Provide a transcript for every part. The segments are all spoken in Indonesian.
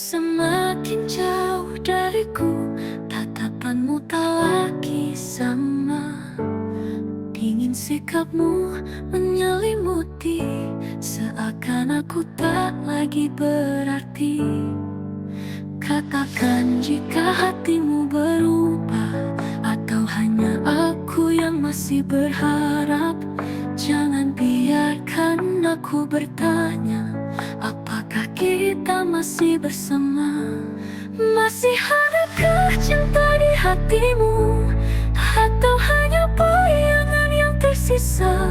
semakin jauh dariku, tatapanmu tak lagi sama. Dingin sikapmu menyelimuti, seakan aku tak lagi berarti. Katakan jika hatimu berubah, atau hanya aku yang masih berharap. Jangan biarkan aku bertanya, apakah kita masih bersama? Masih adakah cinta di hatimu, atau hanya bayangan yang tersisa?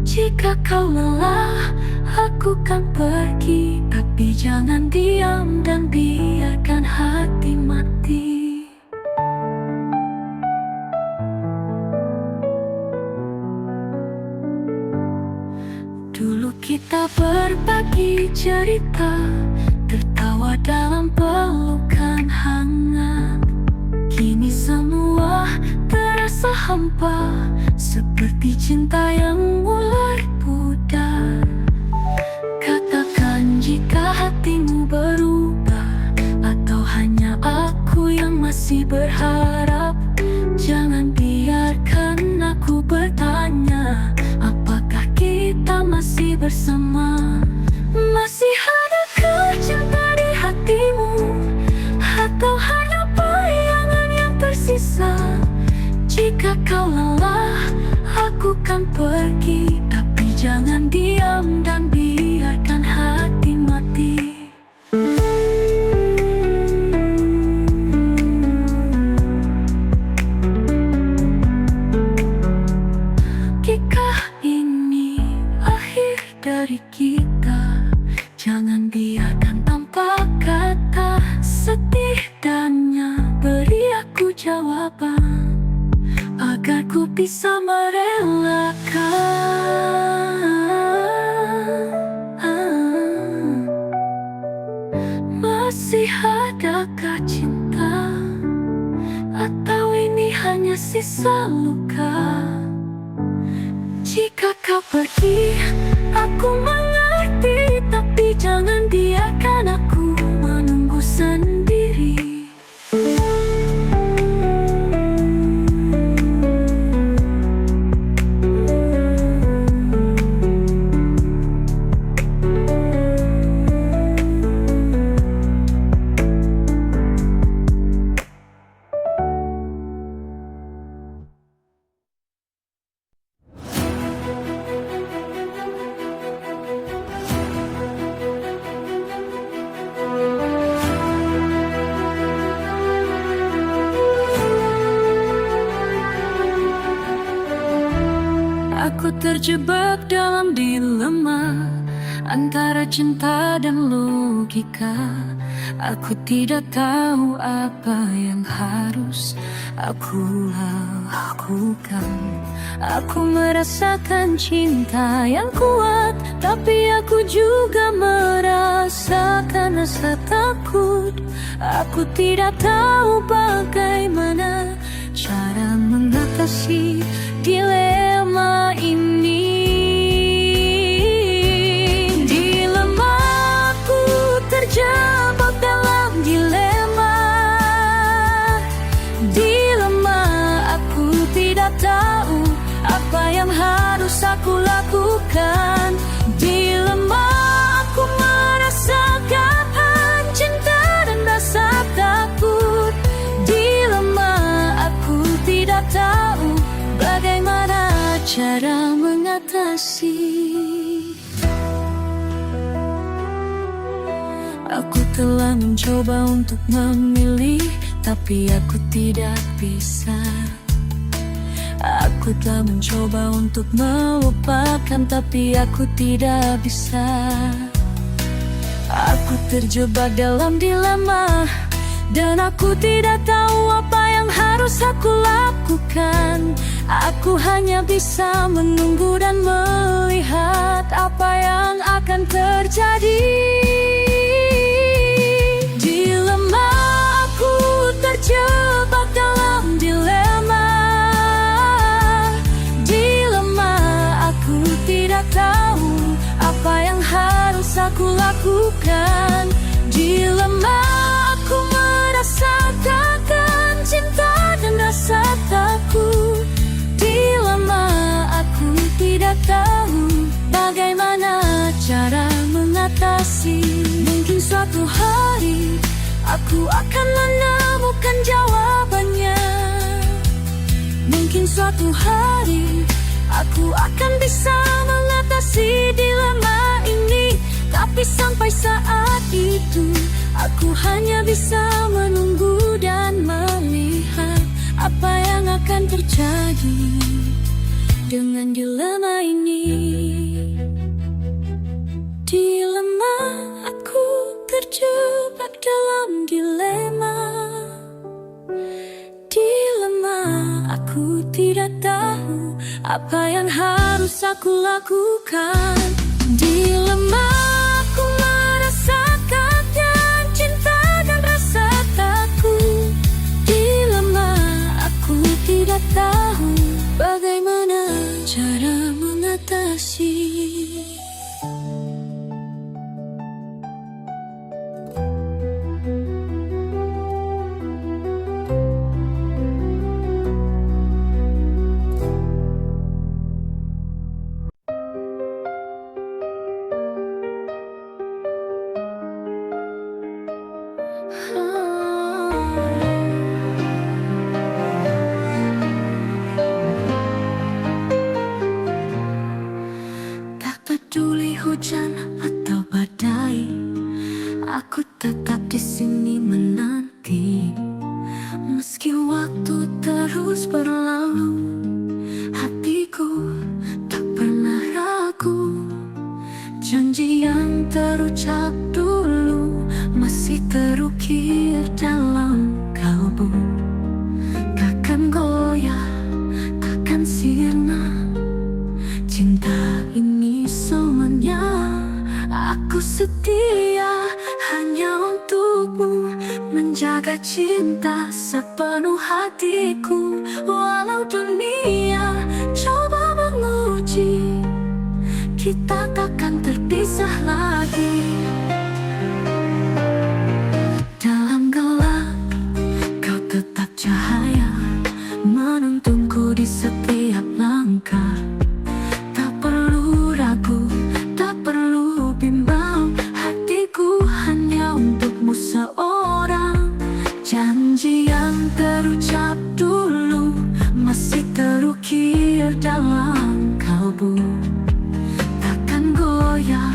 Jika kau lelah, aku kan pergi, tapi jangan diam dan biarkan hati mati. Dulu kita berbagi cerita, tertawa dalam pelukan hangat. Kini semua terasa hampa, seperti cinta yang mulai pudar. Katakan jika hatimu berubah, atau hanya aku yang masih berharap. Jangan biarkan aku bertanya, apakah kita masih bersama? Masih adakah cinta di hatimu, atau hanya bayangan yang tersisa? Jika kau lelah, aku kan pergi, tapi jangan diam dan biarkan hati mati. Jika ini akhir dari kita, jangan biarkan tanpa kata. Setidaknya beri aku jawaban, agar ku bisa merelakan. Masih adakah cinta, atau ini hanya sisa luka? Jika kau pergi, aku mengerti, tapi jangan biarkan aku menunggu sendiri. Aku terjebak dalam dilema antara cinta dan logika. Aku tidak tahu apa yang harus aku lakukan. Aku merasakan cinta yang kuat, tapi aku juga merasakan rasa takut. Aku tidak tahu bagaimana cara mengatasi dilema ini. Dilema, aku terjebak dalam dilema. Dilema, aku tidak tahu apa yang harus aku lakukan. Dilema, aku merasakan cinta dan rasa takut. Dilema, aku tidak tahu bagaimana cara mengatasi. Aku telah mencoba untuk memilih, tapi aku tidak bisa. Aku telah mencoba untuk melupakan, tapi aku tidak bisa. Aku terjebak dalam dilema, dan aku tidak tahu apa yang harus aku lakukan. Aku hanya bisa menunggu dan melihat apa yang akan terjadi. Dilema, aku terjebak dalam dilema. Dilema, aku tidak tahu apa yang harus aku lakukan. Dilema aku merasakan cinta dan rasa takut. Dilema aku tidak tahu bagaimana cara mengatasi. Mungkin suatu hari aku akan menemukan jawabannya. Mungkin suatu hari aku akan bisa mengatasi dilema ini. Tapi sampai saat itu aku hanya bisa menunggu dan melihat apa yang akan terjadi dengan dilema ini. Dilema aku terjebak dalam dilema. Dilema aku tidak tahu apa yang harus aku lakukan. Dilema aku merasakan cinta dan rasa takut. Dilema aku tidak tahu bagaimana cara mengatasi. Tak peduli hujan atau badai, aku tetap di sini menanti. Meski waktu terus berlalu, hatiku tak pernah ragu. Janji yang terucap dulu masih terukir dalam kalbu. Takkan goyah, takkan sirna. Cinta ini semuanya. Aku setia hanya untukmu, menjaga cinta sepenuh hatiku. Walau dunia coba menguji, kita takkan terpisah lagi. Dalam gelap, kau tetap cahaya, menuntunku di setiap langkah. Tak perlu ragu, tak perlu bimbang, hatiku hanya untukmu seorang. Janji yang terucap dulu masih terukir dalam kalbu. Takkan goyah,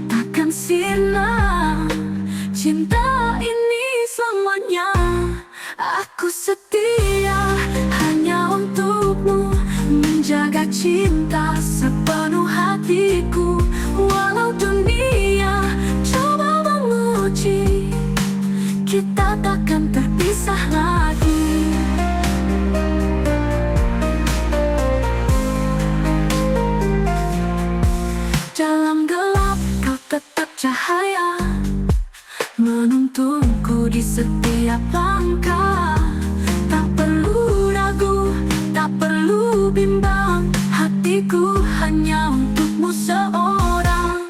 takkan sirna. Cinta ini selamanya. Aku setia hanya untukmu, menjaga cinta sepenuh hatiku. Walau dunia coba menguji, kita takkan terpisah lagi. Dalam gelap kau tetap cahaya, menuntunku di setiap langkah. Tak perlu ragu, tak perlu bimbang, hatiku hanya untukmu seorang.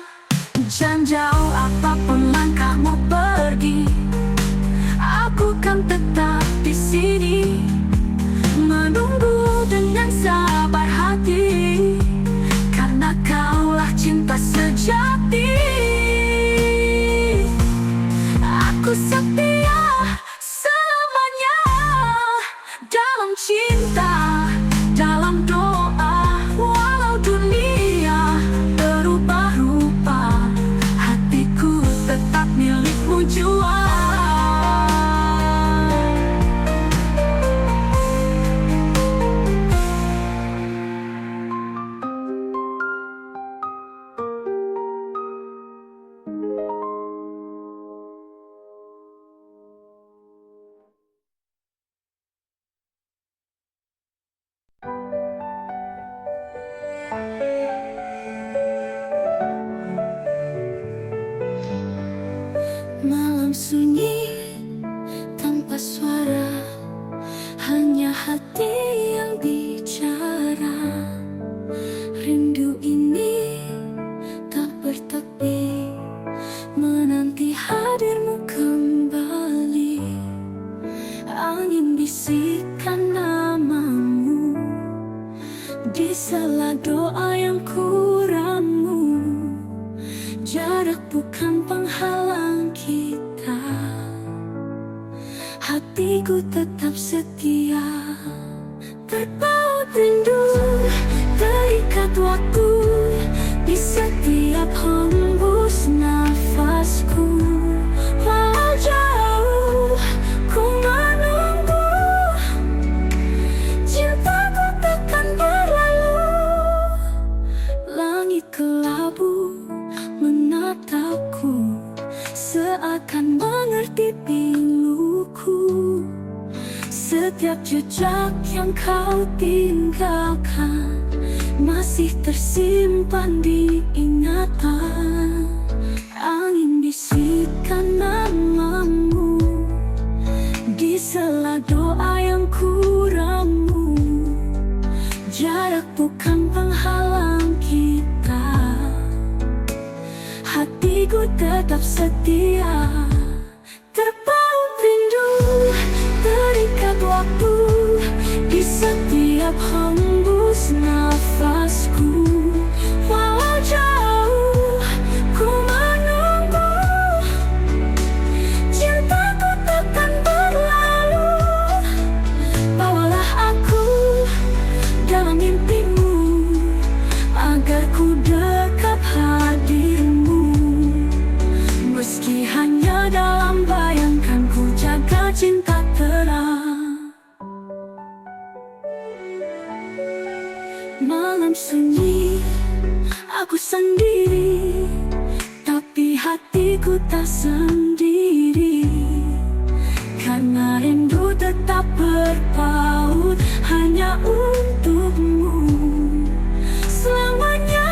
Jangan jauh apapun langkahmu pergi, aku kan tetap di sini, menunggu dengan sabar hati. Karena kaulah cinta sejati. Aku setia selamanya. Di sela doa yang kuramu, jarak bukan penghalang kita. Hatiku tetap setia, terpaut rindu, terikat waktu di setiap hembus nafasku. Walau jauh ku menunggu, cintaku takkan berlalu. Langit kelabu menatapku, seakan mengerti piluku. Setiap jejak yang kau tinggalkan masih tersimpan di ingatan. Angin bisikan namamu di sela doa yang kuramu. Jarak bukan penghalang kita, hatiku tetap setia. Terpaut rindu, terikat waktu di setiap hembus nafasku. Walau jauh ku menunggu, cintaku takkan berlalu. Bawalah aku dalam mimpimu, agar ku dekat hadirmu. Meski hanya dalam bayangkan, ku jaga cinta terang. Malam sunyi, aku sendiri, tapi hatiku tak sendiri. Karena rindu tetap berpaut hanya untukmu selamanya.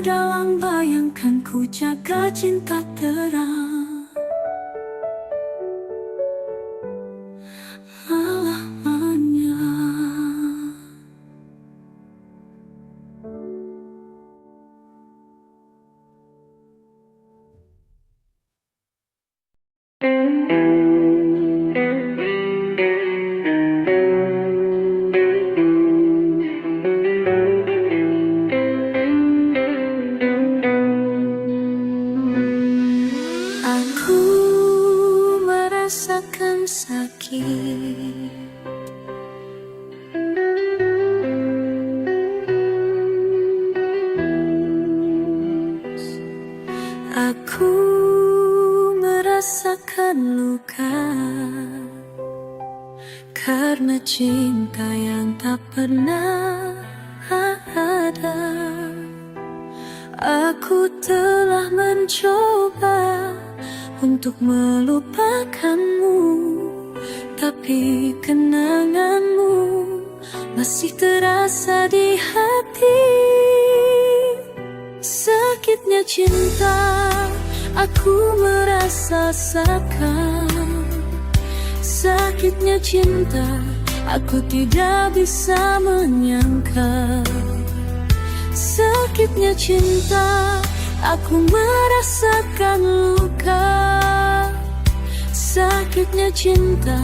Dalam bayangkan, ku jaga cinta terang selamanya. Rasakan sakit, aku merasakan luka karena cinta yang tak pernah ada. Aku telah mencoba untuk melupakanmu, tapi kenanganmu masih terasa di hati. Sakitnya cinta aku merasakan, sakitnya cinta aku tidak bisa menyangka. Sakitnya cinta aku merasakan luka, sakitnya cinta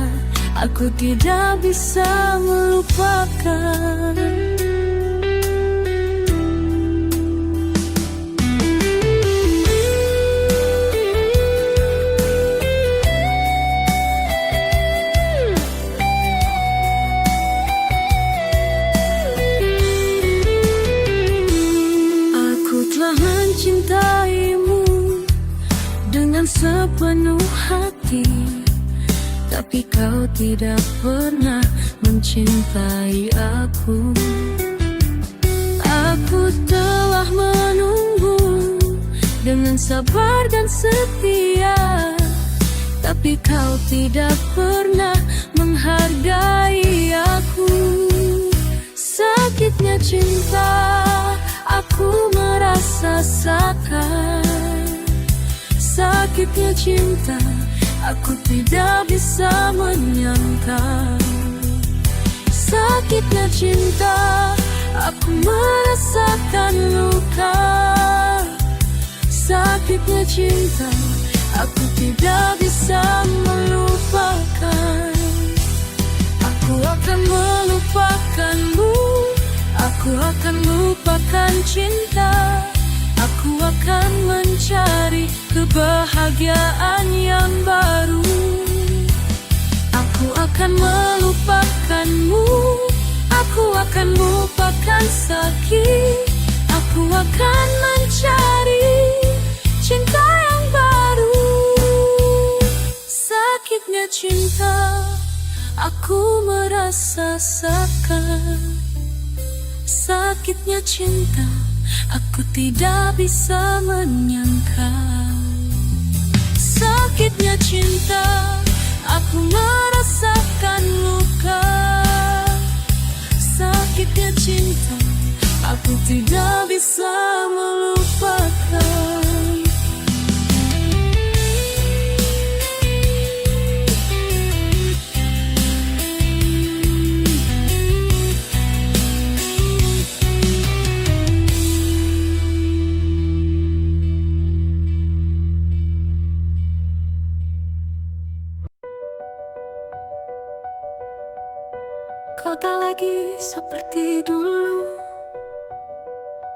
aku tidak bisa melupakan. Mencintaimu dengan sepenuh hati, tapi kau tidak pernah mencintai aku. Aku telah menunggu dengan sabar dan setia, tapi kau tidak pernah menghargai aku. cinta, aku merasakan. Sakitnya cinta, aku tidak bisa menyangka. Sakitnya cinta, aku merasakan luka. Sakitnya cinta, aku tidak bisa melupakan. Aku akan melupakanmu, aku akan lupakan cinta. Aku akan mencari kebahagiaan yang baru. Aku akan melupakanmu, aku akan lupakan sakit. Aku akan mencari cinta yang baru. Sakitnya cinta, aku merasakan. Sakitnya cinta, aku tidak bisa menyangka. Sakitnya cinta, aku merasakan luka. Sakitnya cinta, aku tidak bisa melupakan. Kau tak lagi seperti dulu,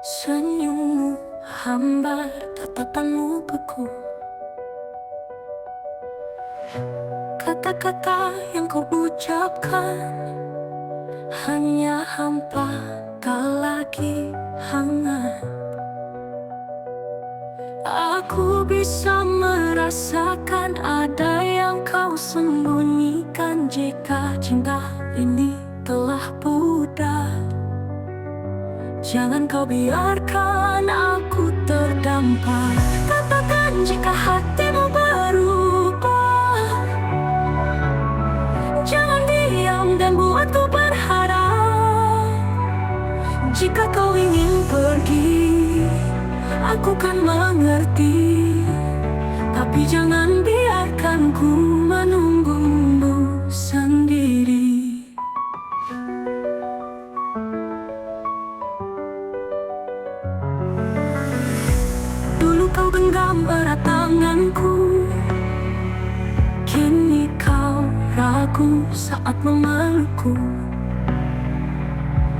senyummu hambar, tatapanmu beku. Kata-kata yang kau ucapkan hanya hampa, tak lagi hangat. Aku bisa merasakan ada yang kau sembunyikan. Jika cinta ini telah pudar, jangan kau biarkan aku terdampar. Katakan jika hatimu berubah, jangan diam dan buatku berharap. Jika kau ingin pergi, aku kan mengerti, tapi jangan biarkan ku menunggumu sendiri. Dulu kau genggam erat tanganku, kini kau ragu saat memelukku.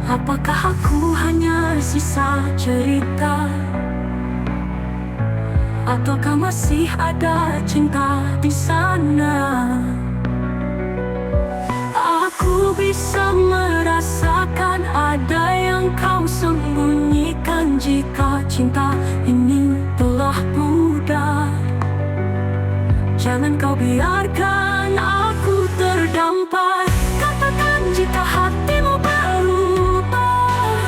Apakah aku hanya sisa cerita, ataukah masih ada cinta di sana? Aku bisa merasakan ada yang kau sembunyikan. Jika cinta ini telah pudar, jangan kau biarkan aku terdampar. Katakan jika hatimu berubah,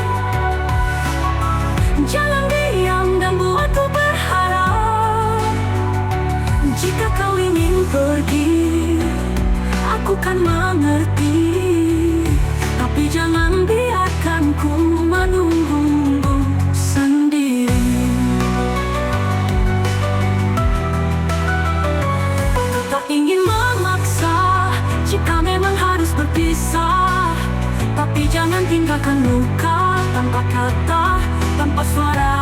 jangan diam dan buatku berharap. Jika kau ingin pergi, aku kan mengerti, tapi jangan biarkan ku menunggumu sendiri. Aku tak ingin memaksa jika memang harus berpisah, tapi jangan tinggalkan luka tanpa kata, tanpa suara.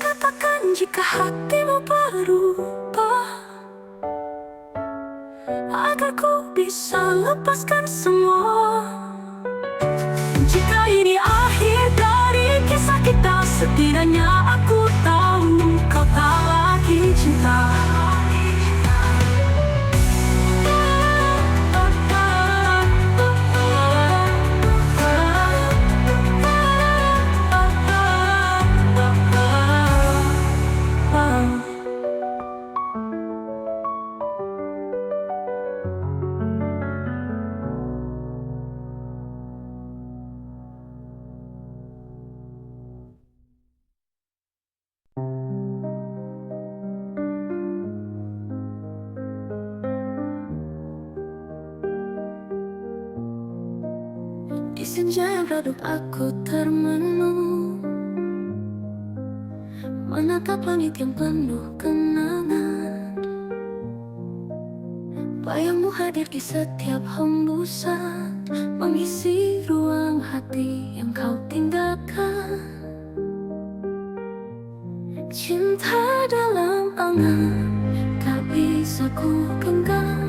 Katakan jika hatimu berubah, agar ku bisa lepaskan semua. Jika ini akhir dari kisah kita, setidaknya aku tahu kau tak lagi cinta. Di senja yang redup aku termenung, menatap langit yang penuh kenangan. Bayangmu hadir di setiap hembusan, mengisi ruang hati yang kau tinggalkan. Cinta dalam angan tak bisa ku genggam,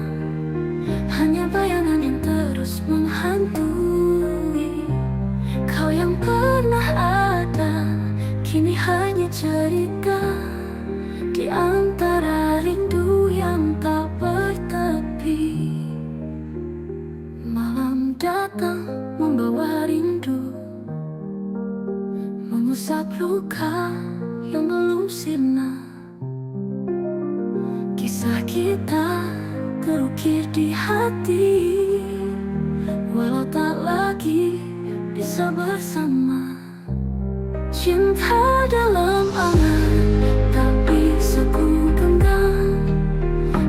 hanya bayangan yang terus menghantui. Kau yang pernah ada, kini hanya cerita di antara rindu yang tak bertepi. Malam datang membawa rindu, mengusap luka yang belum sirna. Kisah kita terukir di hati, walau tak lagi bisa bersama. Cinta dalam angan tak bisa ku genggam,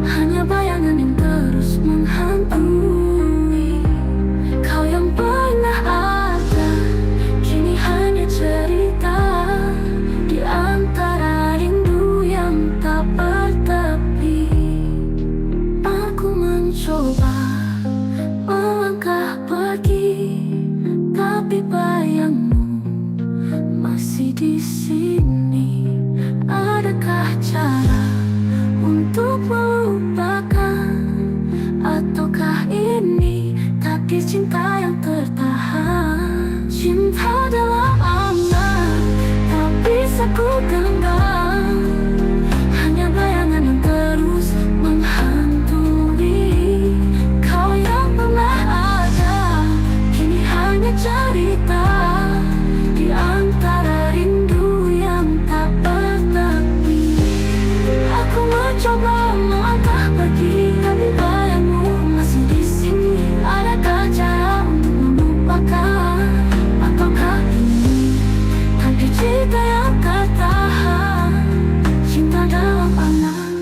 hanya bayangan yang terus menghantui. Kau yang pernah ada, kini hanya cerita di antara rindu yang tak bertepi. Aku mencoba melangkah pergi, tapi bayangmu masih di sini. Adakah cara untuk melupakan, ataukah ini takdir cinta yang tertahan? Cinta dalam angan tak bisa ku genggam, hanya bayangan yang terus menghantui. Kau yang pernah ada, kini hanya cerita di antara rindu yang tak bertepi. Aku mencoba melangkah pergi, tapi bayangmu masih di sini. Adakah cara untuk melupakan, ataukah ini takdir cinta yang tertahan? Cinta dalam angan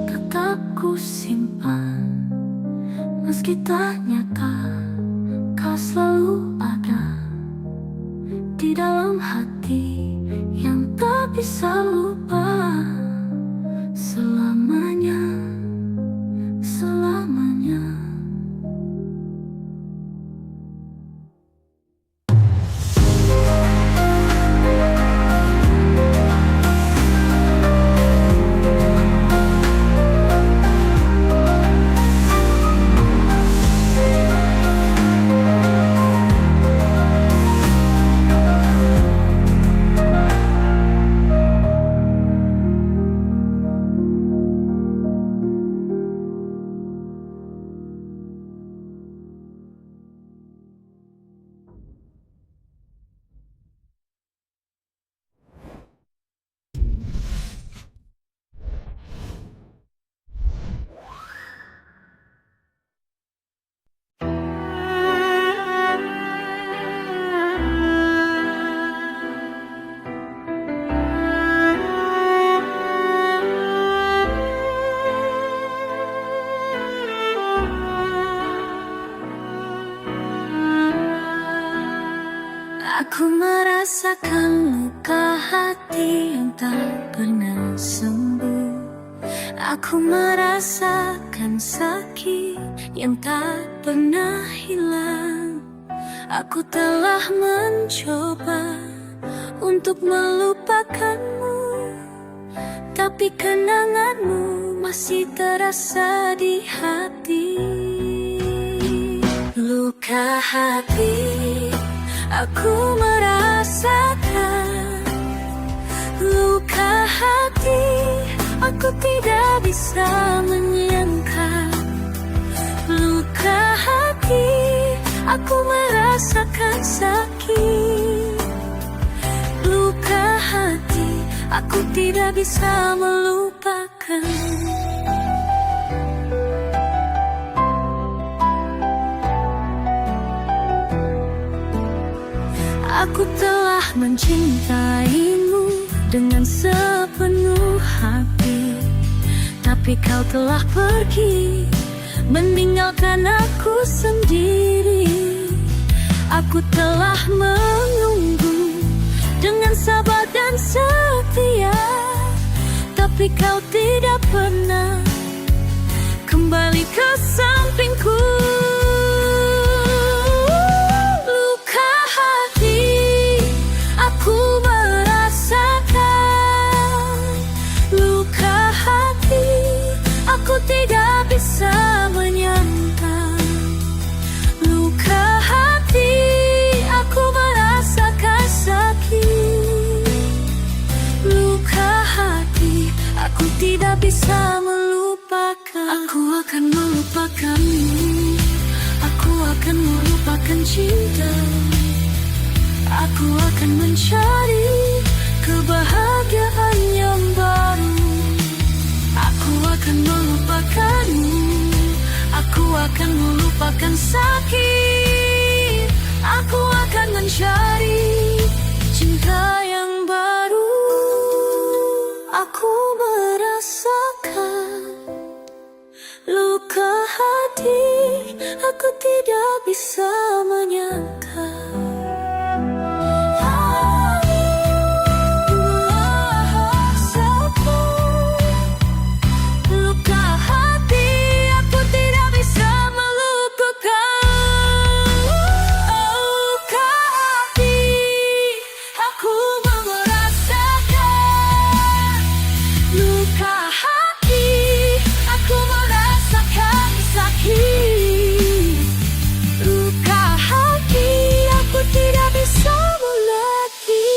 tetap ku simpan, meski tak nyata kau selalu ada di dalam hati yang tak bisa lupa selamanya, selamanya. Aku merasakan luka hati yang tak pernah sembuh. Aku merasakan sakit yang tak pernah hilang. Aku telah mencoba untuk melupakanmu, tapi kenanganmu masih terasa di hati. Luka hati aku merasakan, luka hati aku tidak bisa menyangka. Luka hati aku merasakan sakit. Luka hati aku tidak bisa melupakan. Aku telah mencintaimu dengan sepenuh hati, tapi kau telah pergi meninggalkan aku sendiri. Aku telah menunggu dengan sabar dan setia, tapi kau tidak pernah kembali ke sampingku. Luka hati aku merasakan, luka hati aku tidak bisa menyangka. Luka hati aku merasakan sakit. Luka hati aku tidak bisa melupakan. Aku akan melupakanmu, aku akan melupakan cinta. Aku akan mencari kebahagiaan yang baru. Aku akan melupakanmu, aku akan melupakan sakit. Aku akan mencari cinta yang baru. Aku merasakan luka hati, aku tidak bisa menyangka. Luka hati, aku tidak bisa melupakan. Luka hati, aku merasakan. Luka hati, aku merasakan sakit. Luka hati, aku tidak bisa lagi.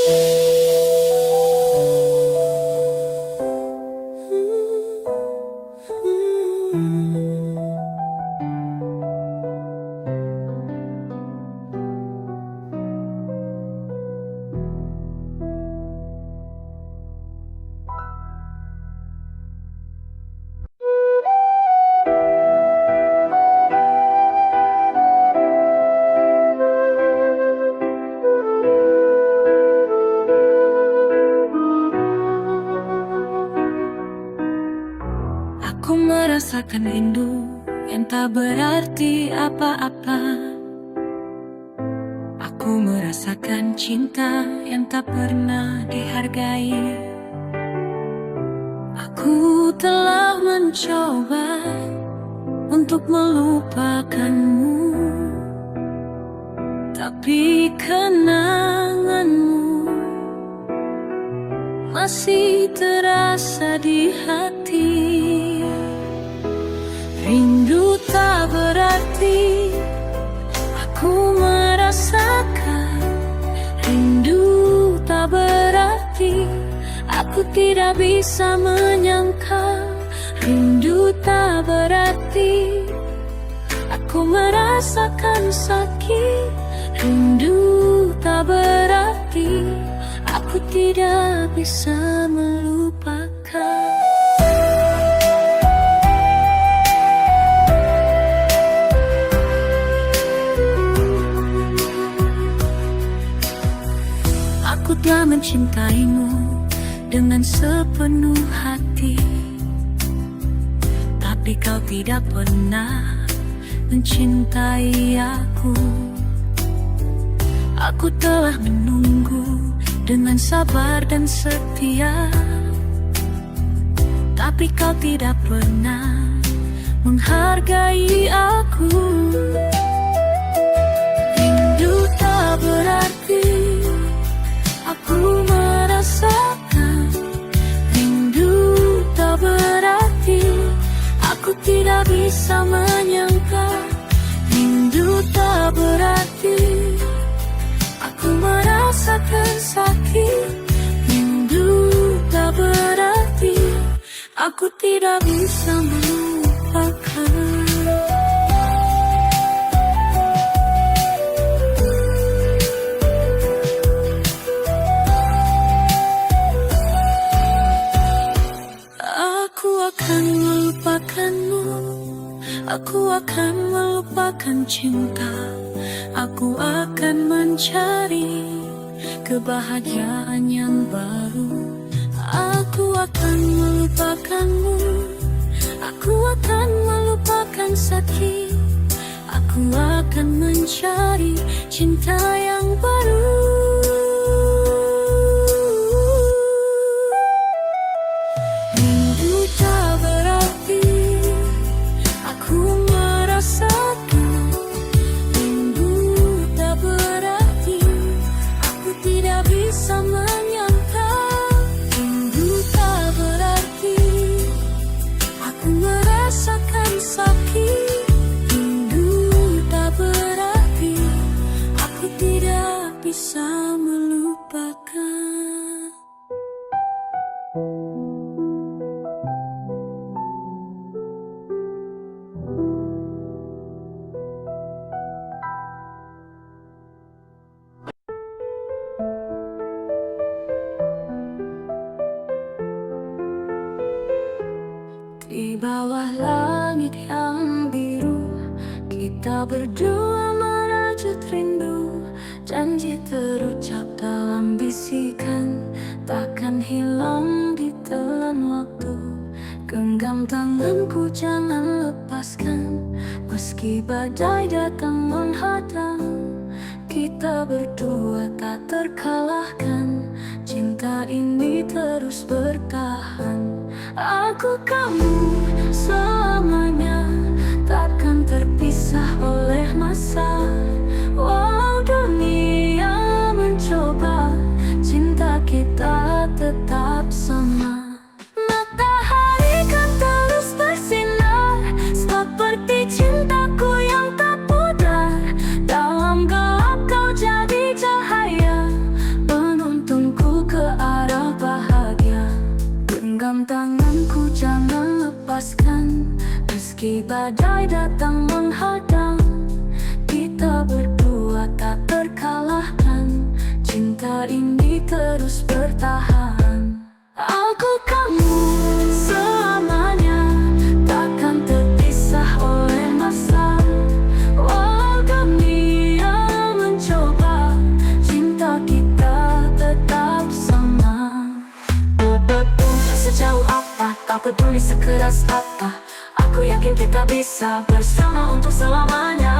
Aku merasakan rindu yang tak berarti apa-apa. Aku merasakan cinta yang tak pernah dihargai. Aku telah mencoba untuk melupakanmu, tapi kenanganmu masih terasa di hati. Rindu tak berarti, aku merasakan. Rindu tak berarti, aku tidak bisa menyangka. Rindu tak berarti, aku merasakan sakit. Rindu tak berarti, aku tidak bisa melupakan. Aku telah mencintaimu dengan sepenuh hati, tapi kau tidak pernah mencintai aku. Aku telah menunggu dengan sabar dan setia, tapi kau tidak pernah menghargai aku. Rindu tak berarti, aku merasakan. Rindu tak berarti, aku tidak bisa menyangka. Rindu tak berarti, aku merasakan sakit. Rindu tak berarti, aku tidak bisa melupakan. Aku akan melupakanmu, aku akan melupakan cinta. Aku akan mencari kebahagiaan yang baru. Aku akan melupakanmu, aku akan melupakan sakit. Aku akan mencari cinta yang baru. Rindu tak berarti aku merasakan. Rindu tak berarti aku tidak bisa menyangka. Rindu tak berarti aku merasakan sakit. Rindu tak berarti aku tidak bisa melupakan. Di bawah langit yang biru, kita berdua merajut rindu. Janji terucap dalam bisikan, takkan hilang ditelan waktu. Genggam tanganku jangan lepaskan, meski badai datang menghadang. Kita berdua tak terkalahkan, cinta ini terus bertahan. Aku kamu selamanya, takkan terpisah oleh masa. Walau dunia mencoba, cinta kita tetap sama. Matahari kan terus bersinar, seperti cintaku yang tak pudar. Dalam gelap kau jadi cahaya, menuntunku ke arah bahagia. Genggam tanganku jangan lepaskan, meski badai datang menghadang. Kita berdua tak terkalahkan, cinta ini terus bertahan. Aku kamu selamanya, takkan terpisah oleh masa. Walau dunia mencoba, cinta kita tetap sama. Sejauh apa, tak peduli sekeras apa, aku yakin kita bisa bersama untuk selamanya.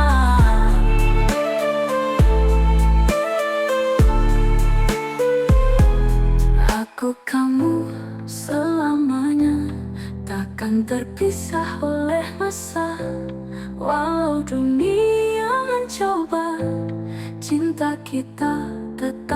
Aku kamu selamanya, takkan terpisah oleh masa. Walau dunia mencoba, cinta kita tetap